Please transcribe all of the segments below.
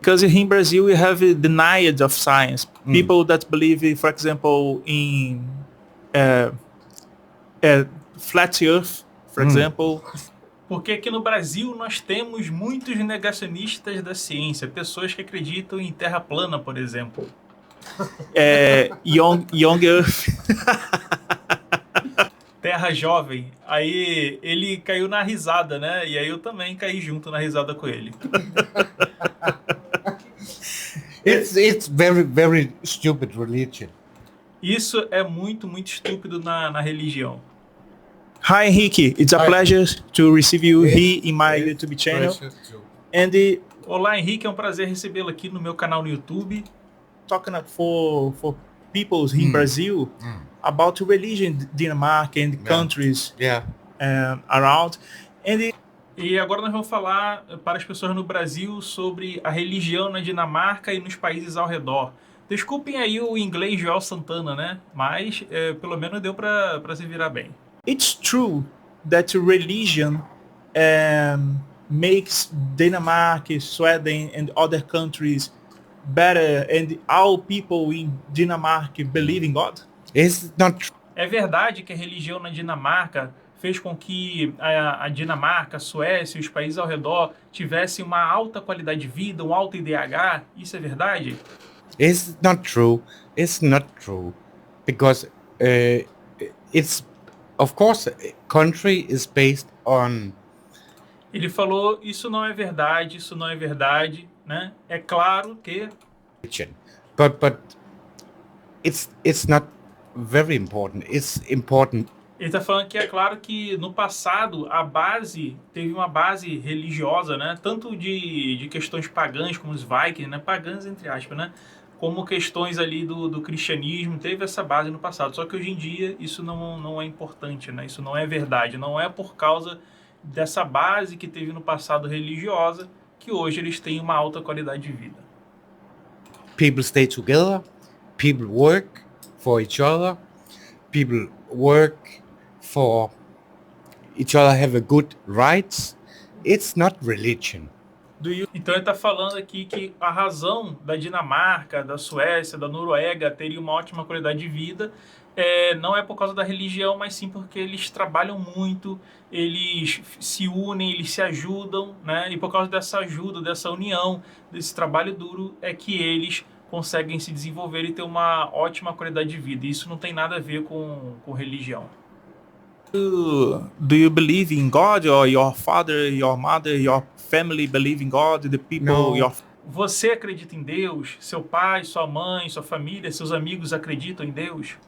Because here in Brazil we have a denied of science. People that believe, for example, in flat Earth, for example. Porque aqui no Brasil nós temos muitos negacionistas da ciência, pessoas que acreditam em terra plana, por exemplo. Young Earth. Terra jovem. Aí ele caiu na risada, né? E aí eu também caí junto na risada com ele. It's very, very stupid religion. Isso é muito, muito estúpido na religião. Hi, Henrique. It's a pleasure to receive you here in my YouTube channel. And Olá, Henrique. É um prazer recebê-lo aqui no meu canal no YouTube. Talking for people here in Brazil about religion, Denmark and countries around. E agora nós vamos falar para as pessoas no Brasil sobre a religião na Dinamarca e nos países ao redor. Desculpem aí o inglês Joel Santana, né? Mas pelo menos deu para se virar bem. It's true that religion makes Denmark, Sweden and other countries better, and all people in Denmark believe in God? It's not true. É verdade que a religião na Dinamarca fez com que a Dinamarca, a Suécia e os países ao redor tivessem uma alta qualidade de vida, um alto IDH? Isso é verdade? It's not true. It's not true. Because it's, of course, country is based on... Ele falou, isso não é verdade, né? É claro que... But it's not very important. It's important. Ele está falando que é claro que no passado teve uma base religiosa, né? Tanto de questões pagãs como os Vikings, né? Pagãs entre aspas, né? Como questões ali do cristianismo, teve essa base no passado. Só que hoje em dia isso não é importante, né? Isso não é verdade. Não é por causa dessa base que teve no passado religiosa que hoje eles têm uma alta qualidade de vida. People stay together. People work for each other. People work for each other, have a good rights. It's not religion. Então ele está falando aqui que a razão da Dinamarca, da Suécia, da Noruega terem uma ótima qualidade de vida não é por causa da religião, mas sim porque eles trabalham muito, eles se unem, eles se ajudam, né? E por causa dessa ajuda, dessa união, desse trabalho duro, é que eles conseguem se desenvolver e ter uma ótima qualidade de vida. E isso não tem nada a ver com religião. Do you believe in God, or your father, your mother, your family believe in God, the people, No. Você acredita em Deus? Seu pai, sua mãe, sua família, seus amigos acreditam em Deus?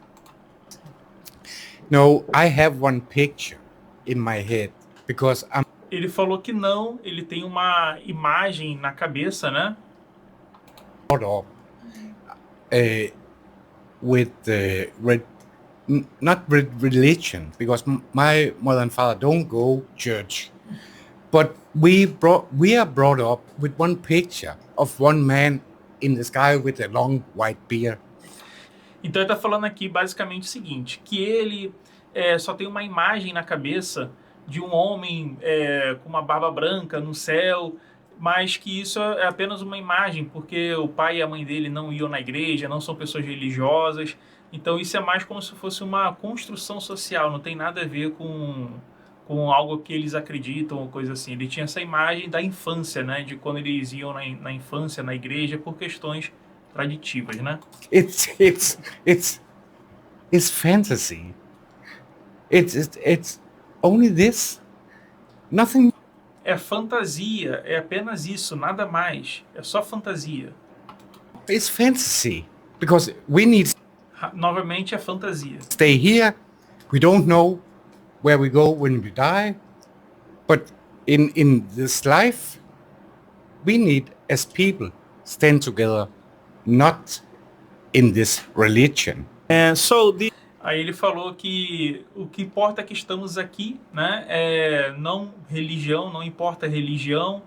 No, I have one picture in my head because I'm Ele falou que não, ele tem uma imagem na cabeça, né? brought up with the not with religion, because my mother and father don't go church, but we are brought up with one picture of one man in the sky with a long white beard. Então ele está falando aqui basicamente o seguinte, que ele só tem uma imagem na cabeça de um homem com uma barba branca no céu, mas que isso é apenas uma imagem, porque o pai e a mãe dele não iam na igreja, não são pessoas religiosas, então isso é mais como se fosse uma construção social, não tem nada a ver com algo que eles acreditam ou coisa assim. Ele tinha essa imagem da infância, né, de quando eles iam na infância, na igreja, por questões traditivas, né? It's fantasy. It's only this. Nothing. É fantasia, é apenas isso, nada mais. É só fantasia. It's fantasy because we need Novamente é fantasia. to stay here. We don't know where we go when we die, but in this life, we need as people stand together, not in this religion. And so Aí ele falou que o que importa é que estamos aqui, né? Não religião, não importa a religião.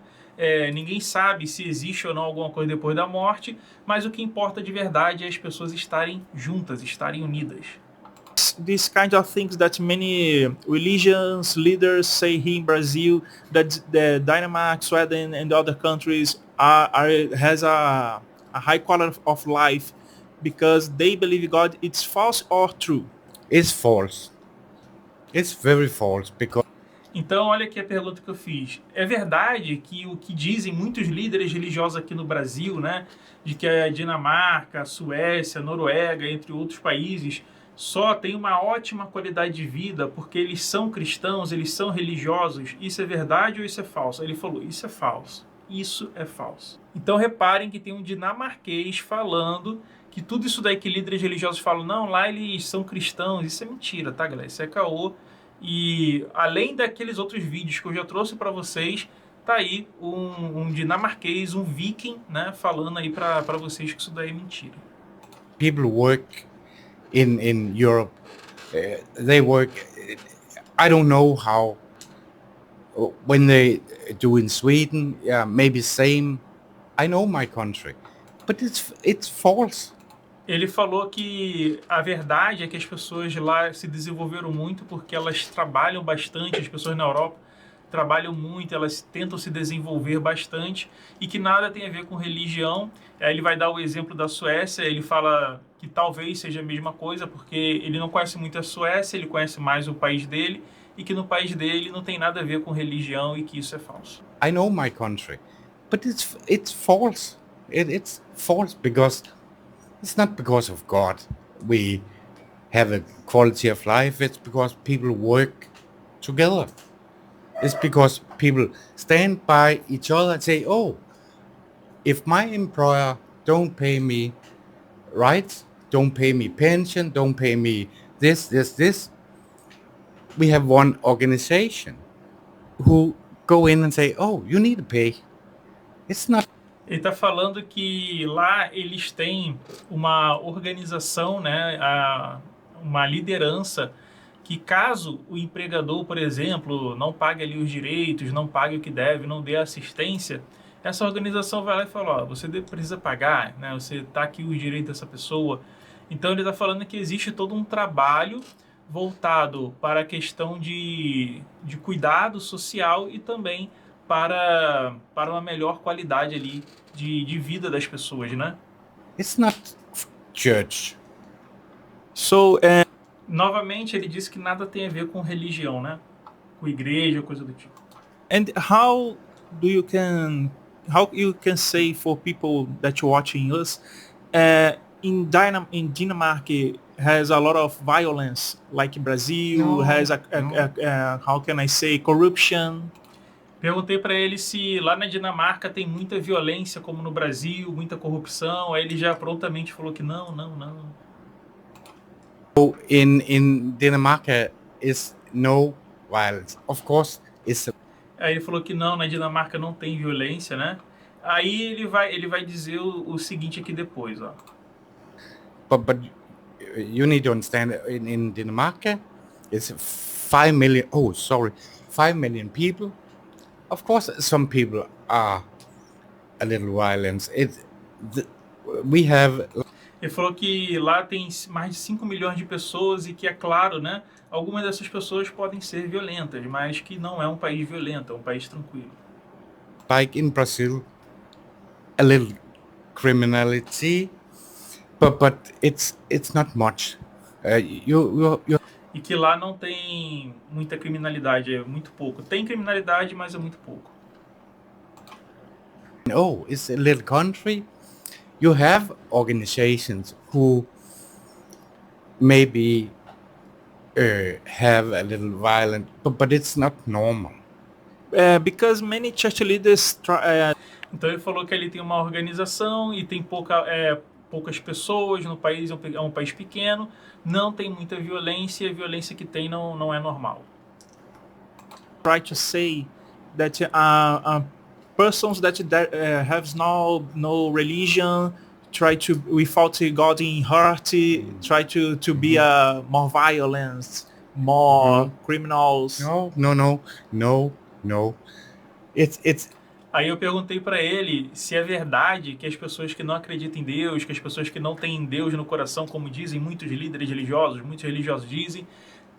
Ninguém sabe se existe ou não alguma coisa depois da morte, mas o que importa de verdade é as pessoas estarem juntas, estarem unidas. these kind of things that many religions leaders say here in Brazil, that the Denmark, Sweden and other countries has a high quality of life because they believe God. It's false or true? It's false. It's very false because Então, olha aqui a pergunta que eu fiz. É verdade que o que dizem muitos líderes religiosos aqui no Brasil, né, de que a Dinamarca, a Suécia, a Noruega, entre outros países, só tem uma ótima qualidade de vida porque eles são cristãos, eles são religiosos? Isso é verdade ou isso é falso? Ele falou, isso é falso. Isso é falso. Então, reparem que tem um dinamarquês falando que tudo isso daí que líderes religiosos falam, não, lá eles são cristãos. Isso é mentira, tá, galera? Isso é caô. E além daqueles outros vídeos que eu já trouxe para vocês, tá aí um dinamarquês, um viking, né, falando aí para vocês que isso daí é mentira. people work in Europe. They work. I don't know how. When they do in Sweden, yeah, maybe same. I know my country, but it's false. Ele falou que a verdade é que as pessoas lá se desenvolveram muito porque elas trabalham bastante, as pessoas na Europa trabalham muito, elas tentam se desenvolver bastante e que nada tem a ver com religião. Aí ele vai dar o exemplo da Suécia, ele fala que talvez seja a mesma coisa porque ele não conhece muito a Suécia, ele conhece mais o país dele e que no país dele não tem nada a ver com religião e que isso é falso. I know my country, but it's false. It's false because it's not because of God we have a quality of life. It's because people work together. It's because people stand by each other and say, "Oh, if my employer don't pay me rights, don't pay me pension, don't pay me this, we have one organization who go in and say, oh, you need to pay." It's not. Ele está falando que lá eles têm uma organização, né, uma liderança, que caso o empregador, por exemplo, não pague ali os direitos, não pague o que deve, não dê assistência, essa organização vai lá e fala, ó, você precisa pagar, né, você está aqui os direitos dessa pessoa. Então ele está falando que existe todo um trabalho voltado para a questão de cuidado social e também para uma melhor qualidade ali de vida das pessoas, né? It's not church. So, Novamente, ele disse que nada tem a ver com religião, né? Com igreja, coisa do tipo. and how you can say for people that you're watching us, in Denmark has a lot of violence, like Brazil No, has no. how can I say, corruption. Perguntei para ele se lá na Dinamarca tem muita violência, como no Brasil, muita corrupção. Aí ele já prontamente falou que não. So in Denmark is no violence. Of course, it's Aí ele falou que não, na Dinamarca não tem violência, né? Aí ele vai dizer o seguinte aqui depois, ó. but you need to understand in Denmark it's 5 million. Oh, sorry, 5 million people. Of course, some people are a little violent. We have. Ele falou que lá tem mais de 5 milhões de pessoas e que, é claro, né, algumas dessas pessoas podem ser violentas, mas que não é um país violento, é um país tranquilo. Like in Brazil, a little criminality, but it's not much. You E que lá não tem muita criminalidade, é muito pouco. Tem criminalidade, mas é muito pouco. know it's a little country. You have organizations who maybe have a little violent, but it's not normal. Because many church leaders try, Então ele falou que ele tem uma organização e tem poucas pessoas no país, é um país pequeno, não tem muita violência, e a violência que tem não é normal. try to say that persons that have no religion try to, without God in heart, try to be more violent, more criminals. No. It's Aí eu perguntei para ele se é verdade que as pessoas que não acreditam em Deus, que as pessoas que não têm Deus no coração, como dizem muitos líderes religiosos, muitos religiosos dizem,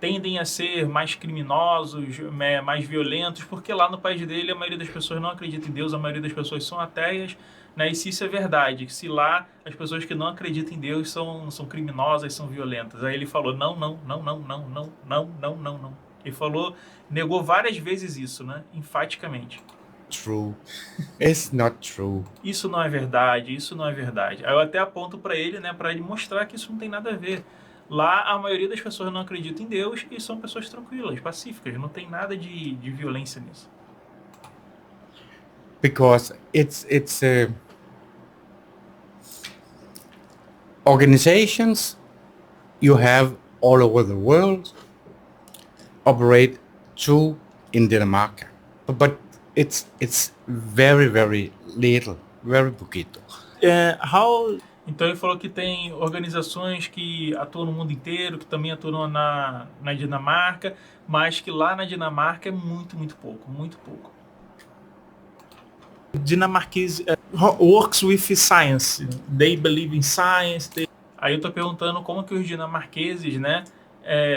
tendem a ser mais criminosos, mais violentos, porque lá no país dele a maioria das pessoas não acredita em Deus, a maioria das pessoas são ateias, né? E se isso é verdade, se lá as pessoas que não acreditam em Deus são criminosas, são violentas. Aí ele falou, não, não, não, não, não, não, não, não, não, não. Ele falou, negou várias vezes isso, né? Enfaticamente. True. It's not true. Isso não é verdade, isso não é verdade. Aí eu até aponto para ele, né, para ele mostrar que isso não tem nada a ver. Lá a maioria das pessoas não acredita em Deus e são pessoas tranquilas, pacíficas, não tem nada de violência nisso. Because it's organizations you have all over the world operate too in Denmark, but it's very little, very poquito. How Então ele falou que tem organizações que atuam no mundo inteiro, que também atuam na Dinamarca, mas que lá na Dinamarca é muito pouco, muito pouco. Dinamarquese works with science? They believe in science. Aí eu tô perguntando como que os dinamarqueses, né,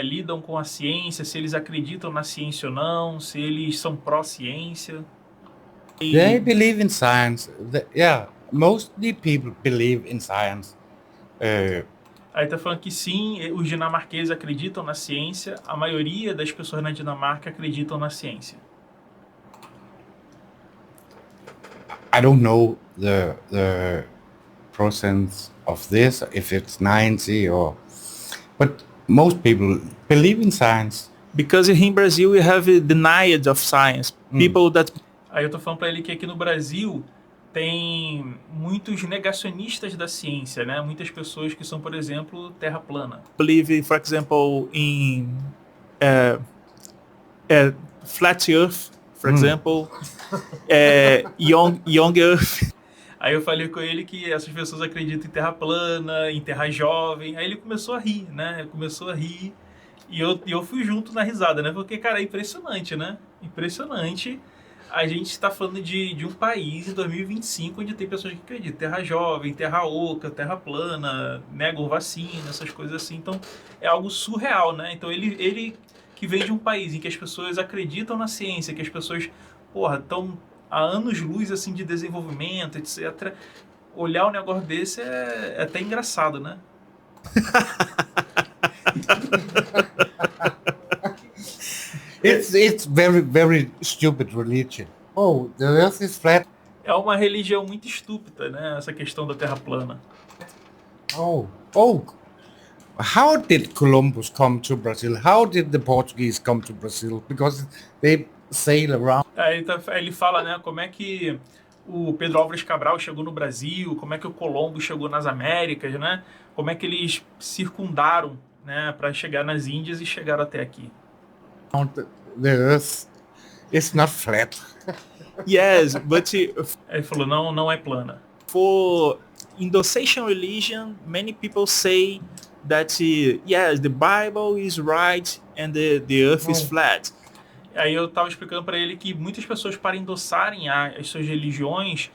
lidam com a ciência, se eles acreditam na ciência ou não, se eles são pró-ciência. They believe in science. Yeah, mostly people believe in science. Aí tá falando que sim, os dinamarqueses acreditam na ciência, a maioria das pessoas na Dinamarca acreditam na ciência. I don't know the percent of this, if it's 90 or, but most people believe in science. Because here in Brazil we have denied of science. People that Aí eu tô falando pra ele que aqui no Brasil tem muitos negacionistas da ciência, né? Muitas pessoas que são, por exemplo, terra plana. believe, for example, in flat Earth, for example, young Earth. Aí eu falei com ele que essas pessoas acreditam em terra plana, em terra jovem. Aí ele começou a rir, né? Começou a rir. E eu fui junto na risada, né? Porque, cara, é impressionante, né? Impressionante. A gente está falando de um país em 2025 onde tem pessoas que acreditam terra jovem, terra oca, terra plana, negam vacina, essas coisas assim. Então, é algo surreal, né? Então, ele que vem de um país em que as pessoas acreditam na ciência, que as pessoas, porra, estão há anos-luz, assim, de desenvolvimento, etc. Olhar um negócio desse é até engraçado, né? It's very stupid religion. Oh, the earth is flat. É uma religião muito estúpida, né? Essa questão da terra plana. Oh. How did Columbus come to Brazil? How did the Portuguese come to Brazil? Because they sail around. Aí ele fala, né, como é que o Pedro Álvares Cabral chegou no Brasil, como é que o Colombo chegou nas Américas, né? Como é que eles circundaram, né, para chegar nas Índias e chegaram até aqui. The earth is not flat. Yes, but Aí ele falou, não é plana. for Indo-Asian religion, many people say that yes, the Bible is right and the earth is flat. Aí eu tava explicando para ele que muitas pessoas, para endossarem as suas religiões,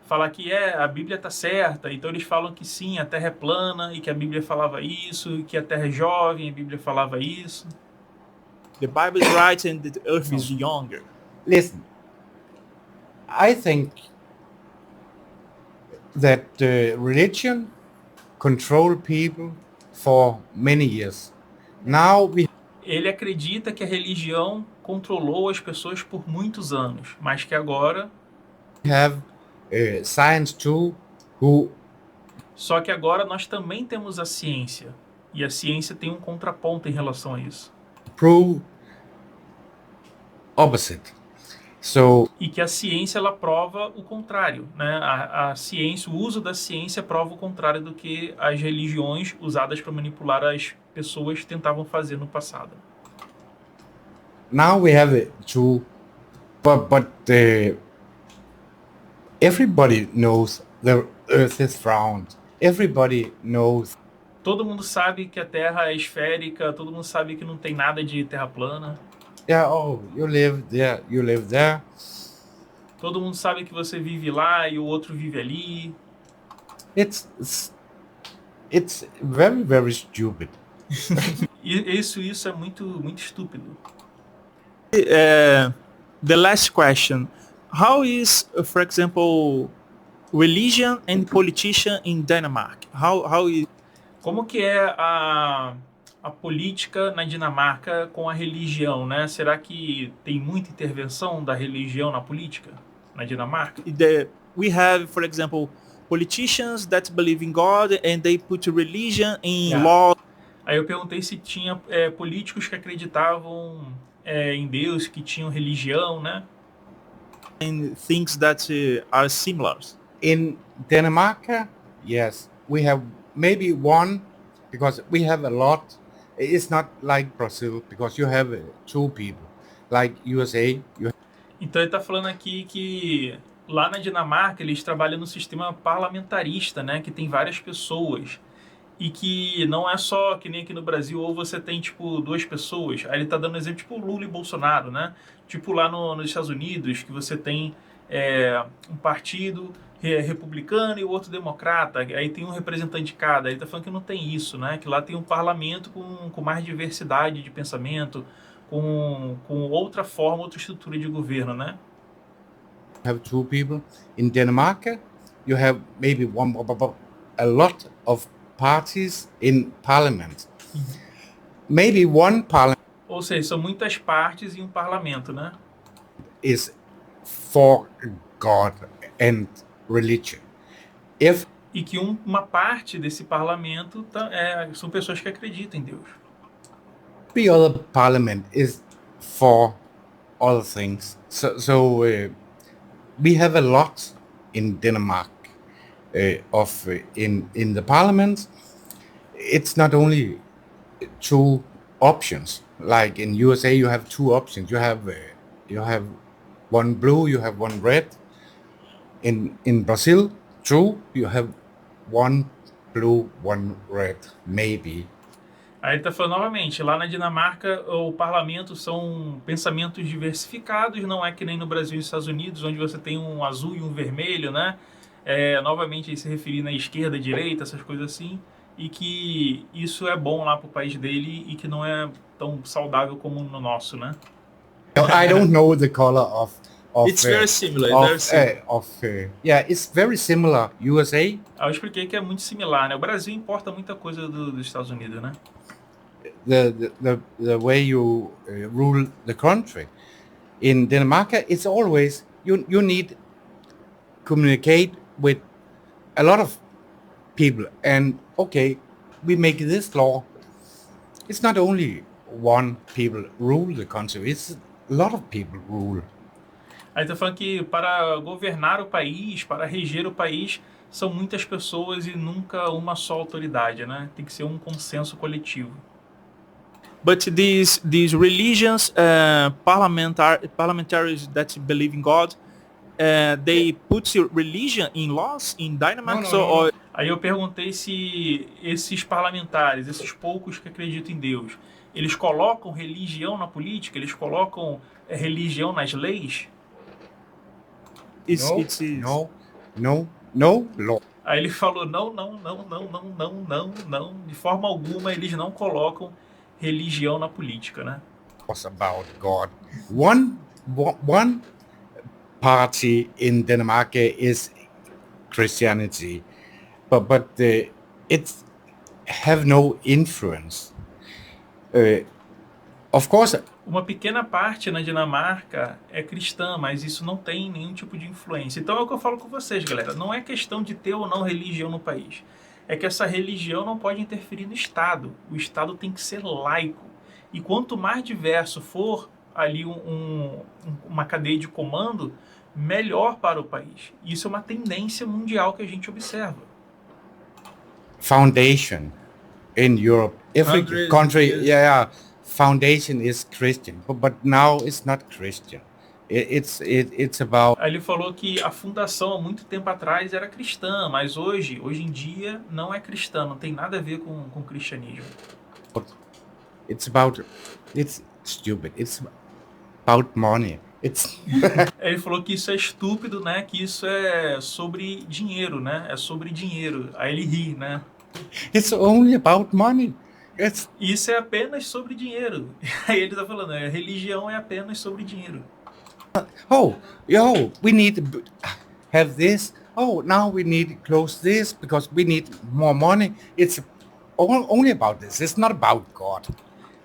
falar que a Bíblia tá certa, então eles falam que sim, a Terra é plana, e que a Bíblia falava isso, e que a Terra é jovem, a Bíblia falava isso. The Bible is right and the earth is younger. Listen, I think that religion control people for many years. Now we Ele acredita que a religião controlou as pessoas por muitos anos, mas que agora... have science too, who Só que agora nós também temos a ciência, e a ciência tem um contraponto em relação a isso. prove opposite. So E que a ciência, ela prova o contrário, né? A ciência, o uso da ciência prova o contrário do que as religiões usadas para manipular as pessoas tentavam fazer no passado. now we have it too, but everybody knows the earth is round. Everybody knows. Todo mundo sabe que a Terra é esférica, todo mundo sabe que não tem nada de terra plana. Yeah, oh, you live there, you live there. Todo mundo sabe que você vive lá e o outro vive ali. It's very stupid. E isso é muito estúpido. The last question. How is, for example, religion and politician in Denmark? How is Como que é a política na Dinamarca com a religião, né? Será que tem muita intervenção da religião na política na Dinamarca? we have, for example, politicians that believe in God and they put religion in Yeah. law. Aí eu perguntei se tinha políticos que acreditavam em Deus, que tinham religião, né? And things that are similar. In Denmark, yes, we have maybe one, because we have a lot. It's not like Brazil, because you have two people. Like USA, you Então ele está falando aqui que lá na Dinamarca eles trabalham no sistema parlamentarista, né? Que tem várias pessoas. E que não é só que nem aqui no Brasil, ou você tem, tipo, duas pessoas. Aí ele tá dando exemplo, tipo, Lula e Bolsonaro, né? Tipo, lá nos Estados Unidos, que você tem um partido republicano e o outro democrata. Aí tem um representante de cada. Aí ele tá falando que não tem isso, né? Que lá tem um parlamento com mais diversidade de pensamento, com outra forma, outra estrutura de governo, né? have two people. In Denmark, you have maybe a lot of parties in parliament. Maybe one parliament Ou seja, são muitas partes em um parlamento, né? is for God and religion. If E que uma parte desse parlamento são pessoas que acreditam em Deus. the other parliament is for other things, so we have a lot in Denmark in the parliament. It's not only two options. Like in USA, you have two options. You have one blue, you have one red. In Brazil, true, you have one blue, one red, maybe. Aí ele tá falando novamente, lá na Dinamarca o parlamento são pensamentos diversificados, não é que nem no Brasil e nos Estados Unidos, onde você tem um azul e um vermelho, né? Novamente ele se referindo à esquerda, à direita, essas coisas assim, e que isso é bom lá pro país dele e que não é tão saudável como no nosso, né? I don't know the color of It's very similar. Yeah, it's very similar. USA. Aí eu expliquei que é muito similar, né? O Brasil importa muita coisa dos Estados Unidos, né? The way you rule the country. In Denmark, it's always you need communicate with a lot of people, and okay, we make this law. It's not only one people rule the country; it's a lot of people rule. Aí tá falando que para governar o país, para reger o país, são muitas pessoas e nunca uma só autoridade, né? Tem que ser um consenso coletivo. But these religions, parliamentaries that believe in God, they put religion in laws in Denmark. No. Aí eu perguntei se esses parlamentares, esses poucos que acreditam em Deus, eles colocam religião na política? Eles colocam religião nas leis? No law. Aí ele falou, não, de forma alguma eles não colocam religião na política, né? Was about God. One party in Denmark is Christianity, but it have no influence. Of course. Uma pequena parte na Dinamarca é cristã, mas isso não tem nenhum tipo de influência. Então é o que eu falo com vocês, galera. Não é questão de ter ou não religião no país. É que essa religião não pode interferir no Estado. O Estado tem que ser laico. E quanto mais diverso for ali uma cadeia de comando, melhor para o país. Isso é uma tendência mundial que a gente observa. Foundation in Europe, every country, foundation is Christian, but now it's not Christian. It's about. Aí ele falou que a fundação há muito tempo atrás era cristã, mas hoje em dia não é cristã, não tem nada a ver com o cristianismo. It's stupid. It's about money. Ele falou que isso é estúpido, né? Que isso é sobre dinheiro, né? É sobre dinheiro. Aí ele ri, né? It's only about money. It's Isso é apenas sobre dinheiro. Aí ele tá falando, religião é apenas sobre dinheiro. oh, we need to have this. Oh, now we need to close this because we need more money. It's only about this. It's not about God.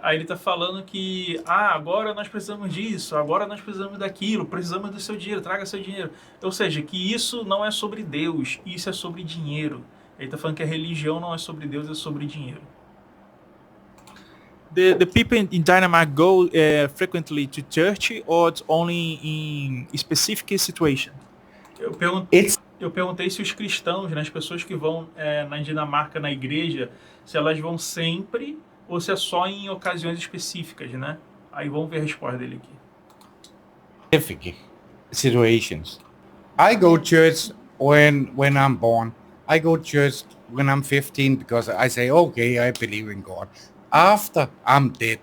Aí ele tá falando que, agora nós precisamos disso, agora nós precisamos daquilo, precisamos do seu dinheiro, traga seu dinheiro. Ou seja, que isso não é sobre Deus, isso é sobre dinheiro. Ele tá falando que a religião não é sobre Deus, é sobre dinheiro. The people in Denmark go frequently to church, or it's only in specific situation? Eu perguntei se os cristãos, né, as pessoas que vão na Dinamarca na igreja, se elas vão sempre ou se é só em ocasiões específicas, né? Aí vamos ver a resposta dele aqui. Specific situations. I go to church when I'm born. I go to church when I'm 15 because I say, okay, I believe in God. After I'm dead,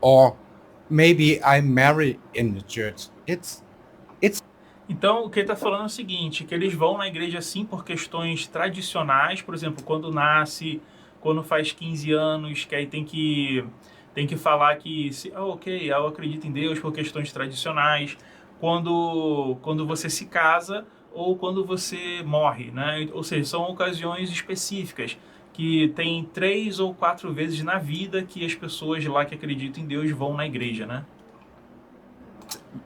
or maybe I marry in the church. It's Então, o que ele está falando é o seguinte, que eles vão na igreja sim por questões tradicionais, por exemplo, quando nasce, quando faz 15 anos, que aí tem que falar que, ok, eu acredito em Deus por questões tradicionais, quando você se casa ou quando você morre, né? Ou seja, são ocasiões específicas, que tem 3 ou 4 vezes na vida que as pessoas lá que acreditam em Deus vão na igreja, né?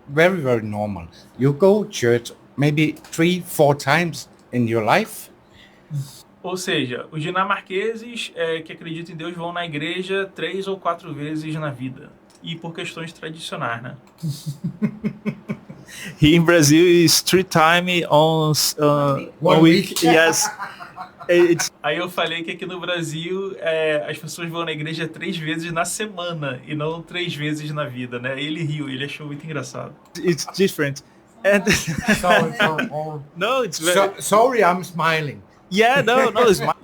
very, very normal. You go to church maybe 3-4 times in your life. Ou seja, os dinamarqueses que acreditam em Deus vão na igreja 3 ou 4 vezes na vida. E por questões tradicionais, né? Here in Brazil is 3 times on 1 week. Yes. Aí eu falei que aqui no Brasil as pessoas vão na igreja 3 vezes na semana e não 3 vezes na vida, né? Ele riu, ele achou muito engraçado. It's different. And Sorry. no, it's very... Sorry, I'm smiling. Yeah, no,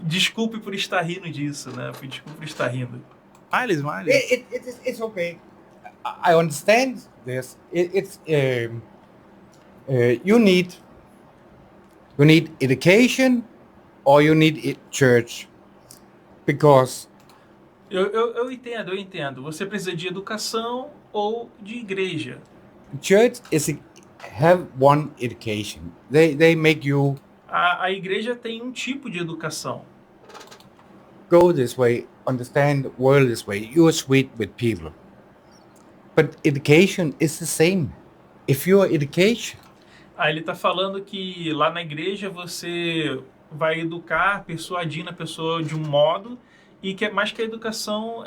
Desculpe por estar rindo disso, né? Desculpe por estar rindo. smile. It's okay. I understand this. You need education or you need church because Eu entendo. Você precisa de educação ou de igreja. church have one education. They make you A igreja tem um tipo de educação. go this way, understand the world this way. You are sweet with people. But education is the same. If you are education, Aí ele está falando que lá na igreja você vai educar, persuadindo a pessoa de um modo, e que mais que a educação,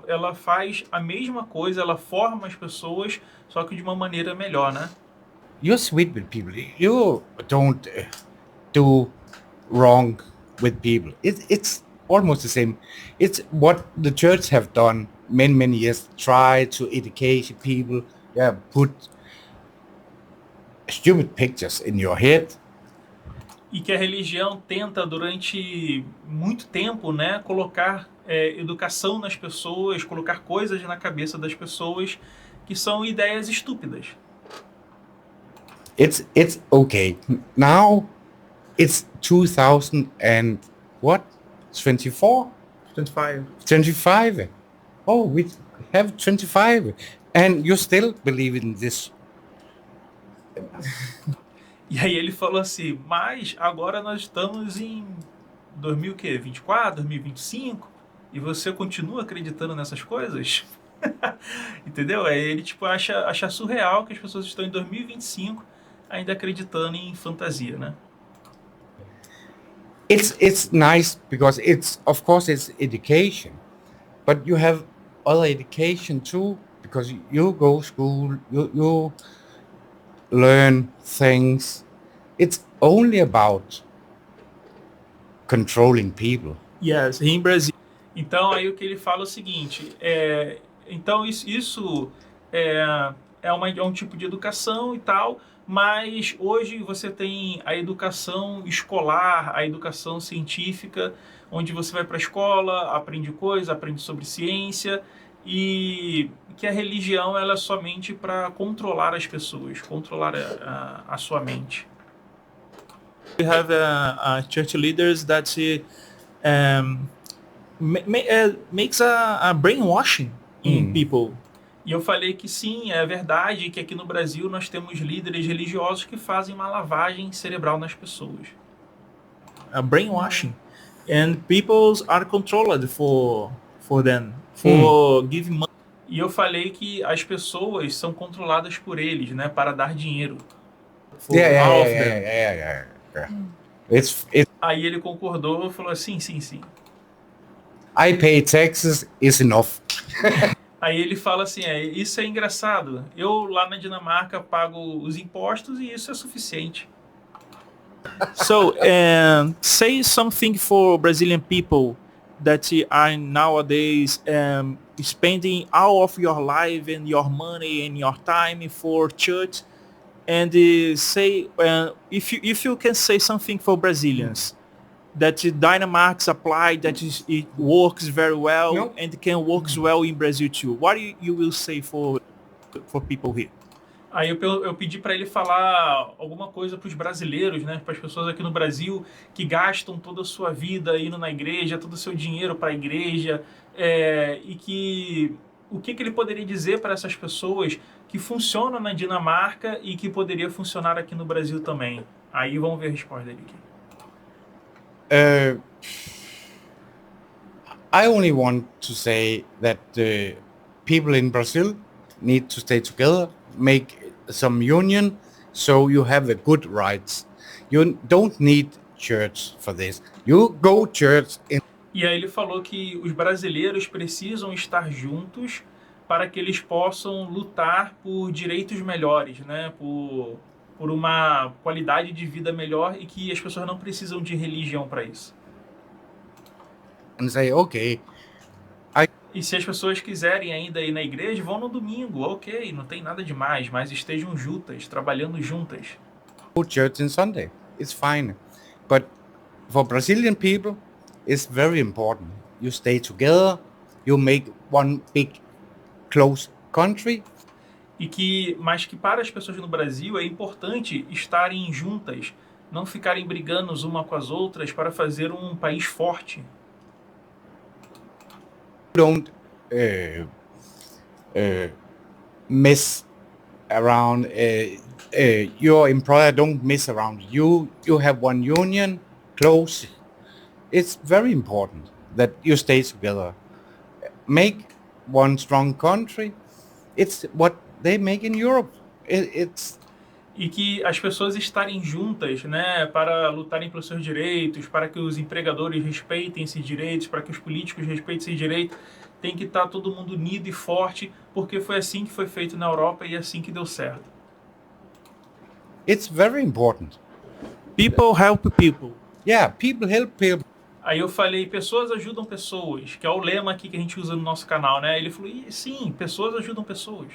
ela faz a mesma coisa, ela forma as pessoas, só que de uma maneira melhor, né? you're sweet with people. You don't do wrong with people. It's almost the same. It's what the church have done many years. Try to educate people. Yeah, put stupid pictures in your head. E que a religião tenta durante muito tempo, né, colocar educação nas pessoas, colocar coisas na cabeça das pessoas que são ideias estúpidas. It's okay. Now it's 2000 and what? 24? 25. 25. Oh, we have 25 and you still believe in this. E aí ele falou assim, mas agora nós estamos em 2024, 2025, e você continua acreditando nessas coisas? Entendeu? Aí ele acha surreal que as pessoas estão em 2025 ainda acreditando em fantasia, né? It's nice because of course it's education, but you have other education too because you go school, you learn things. It's only about controlling people. Yes, here in Brazil. Então aí o que ele fala é o seguinte, então isso é um tipo de educação e tal, mas hoje você tem a educação escolar, a educação científica, onde você vai para a escola, aprende coisa, aprende sobre ciência, e que a religião ela é somente para controlar as pessoas, controlar a sua mente. We have church leaders that makes a brainwashing in people. E eu falei que sim, é verdade que aqui no Brasil nós temos líderes religiosos que fazem uma lavagem cerebral nas pessoas. A brainwashing. And people are controlled for them, for giving money. E eu falei que as pessoas são controladas por eles, né, para dar dinheiro. Yeah. It's Aí ele concordou e falou assim, sim. I pay taxes is enough. Aí ele fala assim, isso é engraçado. Eu lá na Dinamarca pago os impostos e isso é suficiente. So, say something for Brazilian people that are nowadays spending all of your life and your money and your time for church, and say if you can say something for Brazilians that Dynamax applied, that it works very well and can works well in Brazil too. What you will say for people here? Aí eu pedi para ele falar alguma coisa para os brasileiros, né, para as pessoas aqui no Brasil que gastam toda a sua vida indo na igreja, todo o seu dinheiro para a igreja, e que o que ele poderia dizer para essas pessoas que funcionam na Dinamarca e que poderia funcionar aqui no Brasil também. Aí vamos ver a resposta dele aqui. I only want to say that the people in Brazil need to stay together, make some union, so you have a good rights. You don't need church for this. You go church in... E aí ele falou que os brasileiros precisam estar juntos para que eles possam lutar por direitos melhores, né? Por uma qualidade de vida melhor e que as pessoas não precisam de religião para isso. And say, okay. E se as pessoas quiserem ainda ir na igreja, vão no domingo, ok, não tem nada demais, mas estejam juntas, trabalhando juntas. Go church on Sunday. It's fine. But for Brazilian people, it's very important. You stay together, you make one big close country. Mas que para as pessoas no Brasil é importante estarem juntas, não ficarem brigando uma com as outras para fazer um país forte. Don't mess around. Your employer don't mess around. You have one union, close. It's very important that you stay together. Make one strong country. It's what they make in Europe. E que as pessoas estarem juntas, né, para lutarem pelos seus direitos, para que os empregadores respeitem esses direitos, para que os políticos respeitem esses direitos, tem que estar todo mundo unido e forte, porque foi assim que foi feito na Europa e assim que deu certo. It's very important. People help people. Yeah, people help people. Aí eu falei, pessoas ajudam pessoas, que é o lema aqui que a gente usa no nosso canal, né? Ele falou, sim, pessoas ajudam pessoas.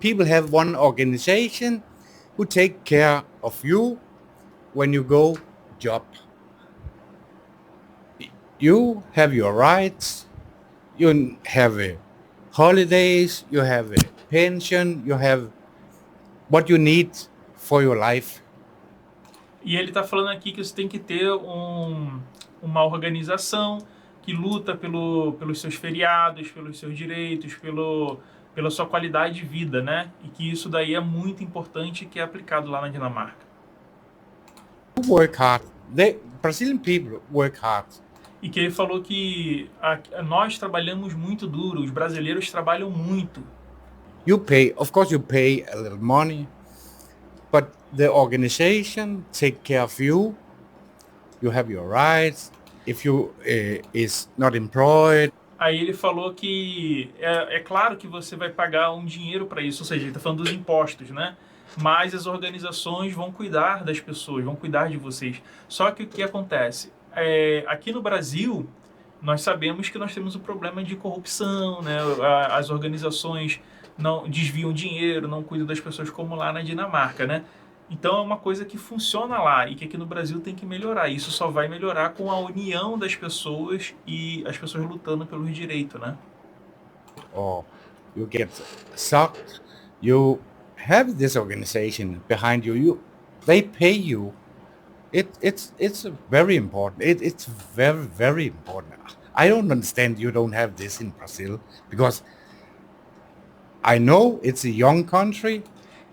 People have one organization who take care of you when you go job. You have your rights, you have holidays, you have a pension, you have what you need for your life. E ele está falando aqui que você tem que ter uma organização que luta pelos seus feriados, pelos seus direitos, pela sua qualidade de vida, né? E que isso daí é muito importante, que é aplicado lá na Dinamarca. Work hard. Brazilian people work hard. E que ele falou que nós trabalhamos muito duro, os brasileiros trabalham muito. Of course you pay a little money, but the organization take care of you. You have your rights. If you is not employed. Aí ele falou que é claro que você vai pagar um dinheiro para isso, ou seja, ele está falando dos impostos, né? Mas as organizações vão cuidar das pessoas, vão cuidar de vocês. Só que o que acontece? Aqui no Brasil, nós sabemos que nós temos um problema de corrupção, né? As organizações não desviam dinheiro, não cuidam das pessoas como lá na Dinamarca, né? Então é uma coisa que funciona lá e que aqui no Brasil tem que melhorar. Isso só vai melhorar com a união das pessoas e as pessoas lutando pelos direitos, né? Or you get sucked. You have this organization behind you. They pay you. It's very important. It's very, very important. I don't understand you don't have this in Brazil, because I know it's a young country.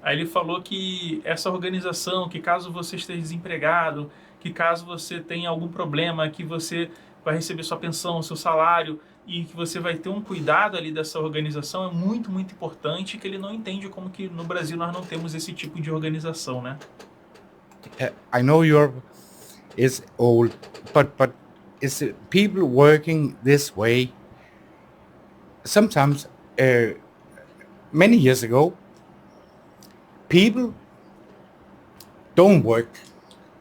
Aí ele falou que essa organização, que caso você esteja desempregado, que caso você tenha algum problema, que você vai receber sua pensão, seu salário, e que você vai ter um cuidado ali dessa organização, é muito, muito importante, que ele não entende como que no Brasil nós não temos esse tipo de organização, né? I know Europe is old, but it's people working this way. Sometimes, many years ago, people don't work.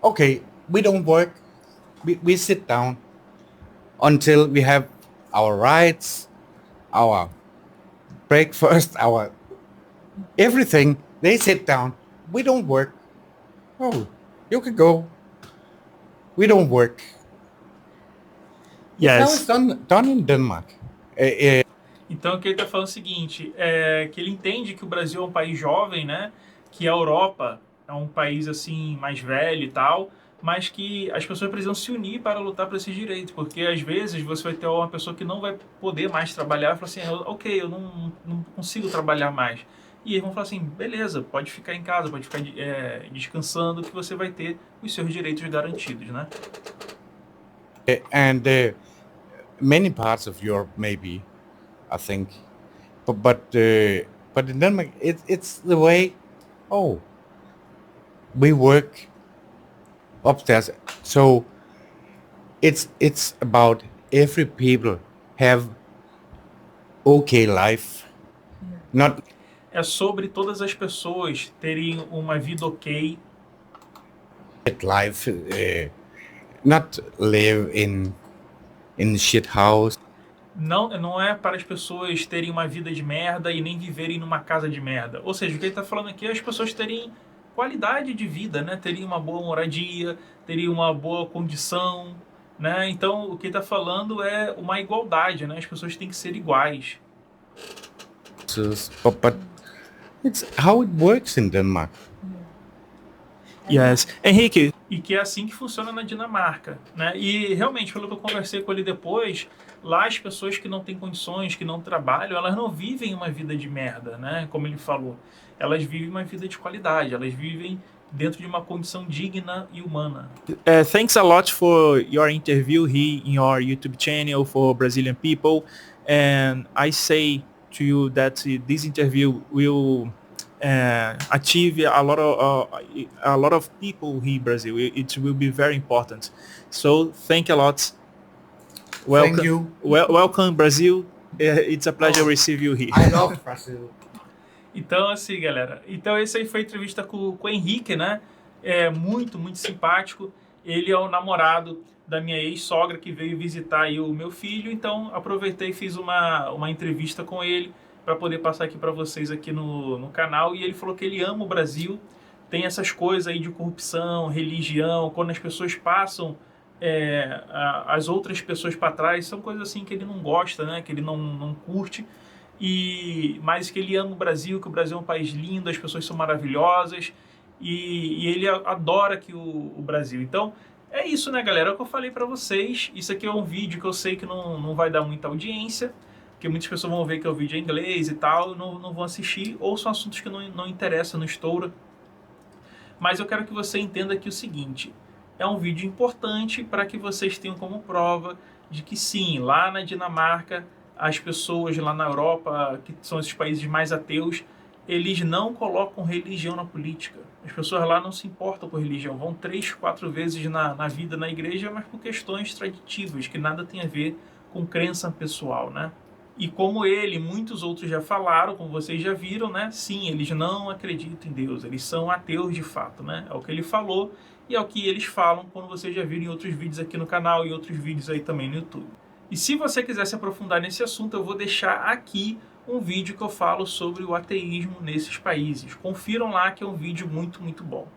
Okay, we don't work. We sit down until we have our rights, our breakfast, our everything. They sit down. We don't work. Oh, you can go. We don't work. How it's done in Denmark. Então, o que ele está falando é o seguinte, que ele entende que o Brasil é um país jovem, né? Que a Europa é um país assim mais velho e tal, mas que as pessoas precisam se unir para lutar por esses direitos, porque às vezes você vai ter uma pessoa que não vai poder mais trabalhar e fala assim, ok, eu não consigo trabalhar mais. E eles vão falar assim, beleza, pode ficar em casa, pode ficar descansando, que você vai ter os seus direitos garantidos, né? And many parts of Europe, maybe, I think, but in Denmark, it's the way. Oh, we work upstairs, so it's about every people have okay life, not. É sobre todas as pessoas terem uma vida ok. Life, not live in shit house. Não é para as pessoas terem uma vida de merda e nem viverem numa casa de merda. Ou seja, o que ele está falando aqui é as pessoas terem qualidade de vida, né? Terem uma boa moradia, terem uma boa condição, né? Então, o que ele está falando é uma igualdade, né? As pessoas têm que ser iguais. But it's how it works in Denmark. Yes. Henrique. E que é assim que funciona na Dinamarca, né? E realmente, pelo que eu conversei com ele depois, lá as pessoas que não têm condições, que não trabalham, elas não vivem uma vida de merda, né? Como ele falou. Elas vivem uma vida de qualidade, elas vivem dentro de uma condição digna e humana. Thanks a lot for your interview here in your YouTube channel for Brazilian people. And I say to you that this interview will achieve a lot of people here in Brazil. It will be very important. So thank you a lot. Welcome, Thank you. Welcome Brazil. It's a pleasure to receive you here. I love Brazil. Então, assim, galera. Então, essa aí foi a entrevista com o Henrique, né? É muito, muito simpático. Ele é o namorado da minha ex-sogra que veio visitar aí o meu filho. Então, aproveitei e fiz uma entrevista com ele para poder passar aqui para vocês aqui no canal. E ele falou que ele ama o Brasil. Tem essas coisas aí de corrupção, religião, quando as pessoas passam as outras pessoas para trás, são coisas assim que ele não gosta, né? Que ele não curte. Mas que ele ama o Brasil, que o Brasil é um país lindo, as pessoas são maravilhosas e ele adora aqui o Brasil. Então, é isso, né, galera? É o que eu falei para vocês. Isso aqui é um vídeo que eu sei que não vai dar muita audiência, porque muitas pessoas vão ver que é o vídeo em inglês e tal, não vão assistir, ou são assuntos que não interessam, não estoura. Mas eu quero que você entenda aqui o seguinte, é um vídeo importante para que vocês tenham como prova de que sim, lá na Dinamarca, as pessoas lá na Europa, que são esses países mais ateus, eles não colocam religião na política. As pessoas lá não se importam com religião, vão 3, 4 vezes na vida na igreja, mas por questões traditivas, que nada tem a ver com crença pessoal, né? E como ele e muitos outros já falaram, como vocês já viram, né? Sim, eles não acreditam em Deus, eles são ateus de fato, né? É o que ele falou e é o que eles falam quando vocês já viram em outros vídeos aqui no canal e outros vídeos aí também no YouTube. E se você quiser se aprofundar nesse assunto, eu vou deixar aqui um vídeo que eu falo sobre o ateísmo nesses países. Confiram lá que é um vídeo muito, muito bom.